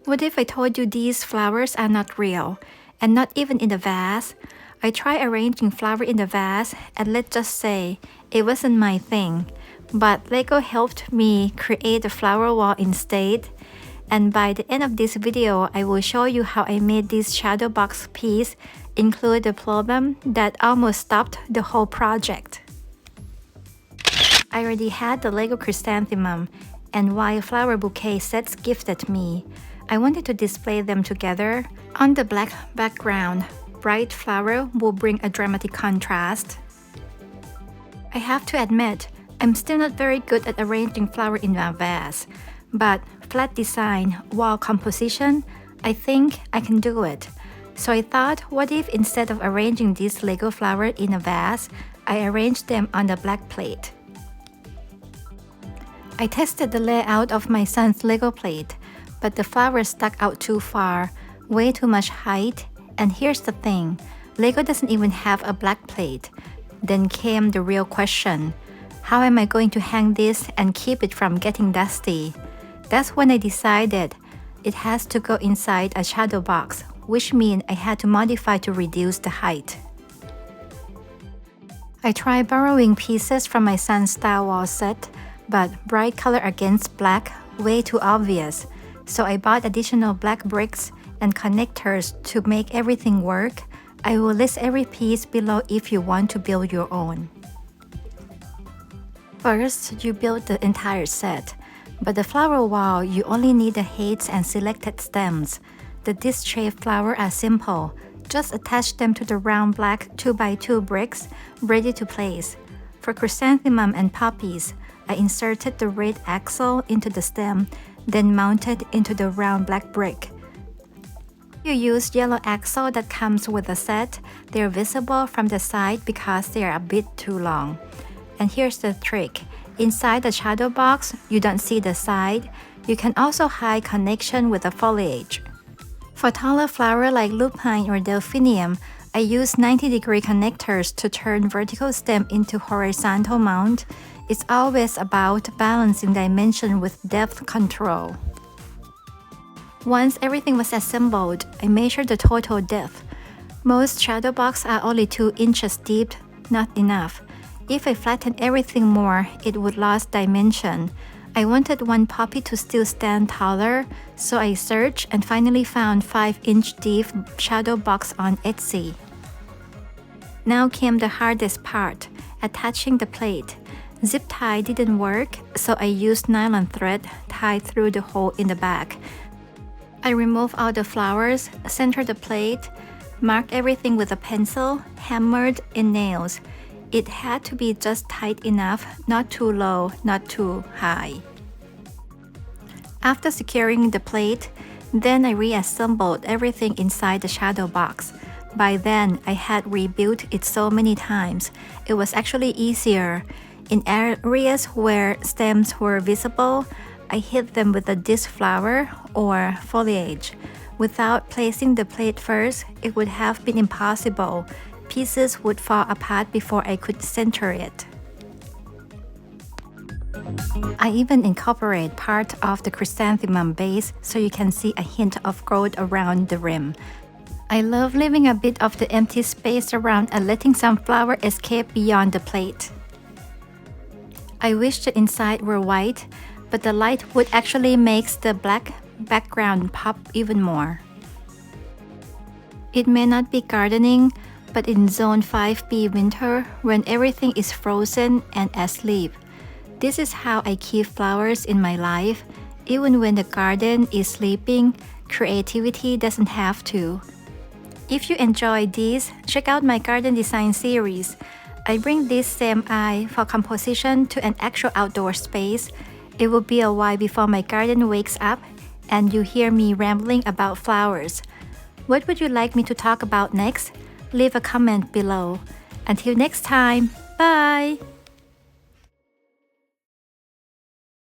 What if I told you these flowers are not real, and not even in the vase? I tried arranging flowers in the vase, and let's just say, it wasn't my thing. But LEGO helped me create a flower wall instead. And by the end of this video, I will show you how I made this shadow box piece include the problem that almost stopped the whole project. I already had the LEGO Chrysanthemum and Wildflower bouquet sets gifted me. I wanted to display them together. On the black background, bright flower will bring a dramatic contrast. I have to admit, I'm still not very good at arranging flowers in a vase, but flat design, wall composition, I think I can do it. So I thought, what if instead of arranging these LEGO flowers in a vase, I arranged them on the black plate. I tested the layout of my son's LEGO plate, but the flowers stuck out too far, way too much height, and here's the thing, LEGO doesn't even have a black plate. Then came the real question, how am I going to hang this and keep it from getting dusty? That's when I decided it has to go inside a shadow box, which means I had to modify to reduce the height. I tried borrowing pieces from my son's style wall set, but bright color against black, way too obvious. So I bought additional black bricks and connectors to make everything work. I will list every piece below if you want to build your own. First, you build the entire set, but the flower wall you only need the heads and selected stems. The disc-shaped flowers are simple. Just attach them to the round black 2x2 bricks, ready to place. For chrysanthemum and poppies, I inserted the red axle into the stem, then mounted into the round black brick. You use yellow axle that comes with the set. They're visible from the side because they are a bit too long. And here's the trick. Inside the shadow box, you don't see the side. You can also hide connection with the foliage. For taller flowers like lupine or delphinium, I use 90-degree connectors to turn vertical stem into horizontal mount. It's always about balancing dimension with depth control. Once everything was assembled, I measured the total depth. Most shadow boxes are only 2 inches deep, not enough. If I flattened everything more, it would lose dimension. I wanted one poppy to still stand taller, so I searched and finally found 5-inch deep shadow box on Etsy. Now came the hardest part, attaching the plate. Zip tie didn't work, so I used nylon thread tied through the hole in the back. I removed all the flowers, centered the plate, marked everything with a pencil, hammered in nails. It had to be just tight enough, not too low, not too high. After securing the plate, then I reassembled everything inside the shadow box. By then, I had rebuilt it so many times, it was actually easier. In areas where stems were visible, I hid them with a disc flower or foliage. Without placing the plate first, it would have been impossible. Pieces would fall apart before I could center it. I even incorporate part of the chrysanthemum base so you can see a hint of gold around the rim. I love leaving a bit of the empty space around and letting some flower escape beyond the plate. I wish the inside were white, but the light wood actually makes the black background pop even more. It may not be gardening, but in Zone 5B winter, when everything is frozen and asleep, this is how I keep flowers in my life. Even when the garden is sleeping, creativity doesn't have to. If you enjoy this, check out my garden design series. I bring this same eye for composition to an actual outdoor space. It will be a while before my garden wakes up and you hear me rambling about flowers. What would you like me to talk about next? Leave a comment below. Until next time, bye!